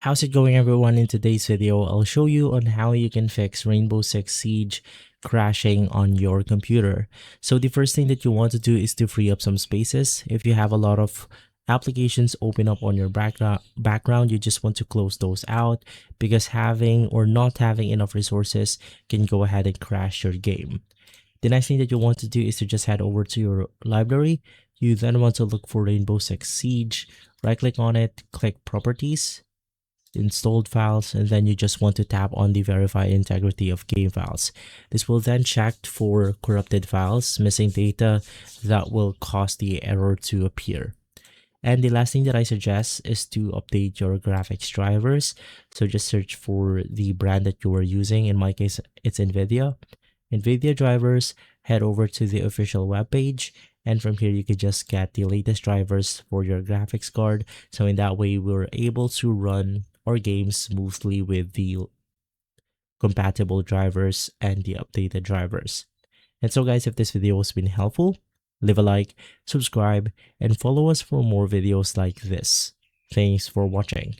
How's it going, everyone? In today's video, I'll show you on how you can fix Rainbow Six Siege crashing on your computer. So the first thing that you want to do is to free up some spaces. If you have a lot of applications open up on your background, you just want to close those out because having or not having enough resources can go ahead and crash your game. The next thing that you want to do is to just head over to your library. You then want to look for Rainbow Six Siege, right click on it, click Properties, installed files, and then you just want to tap on the verify integrity of game files. This will then check for corrupted files, missing data that will cause the error to appear. And the last thing that I suggest is to update your graphics drivers. So just search for the brand that you are using. In my case, it's NVIDIA drivers. Head over to the official webpage, and from here you can just get the latest drivers for your graphics card. So in that way, we're able to run our games smoothly with the compatible drivers and the updated drivers. And so guys, if this video has been helpful, leave a like, subscribe, and follow us for more videos like this. Thanks for watching.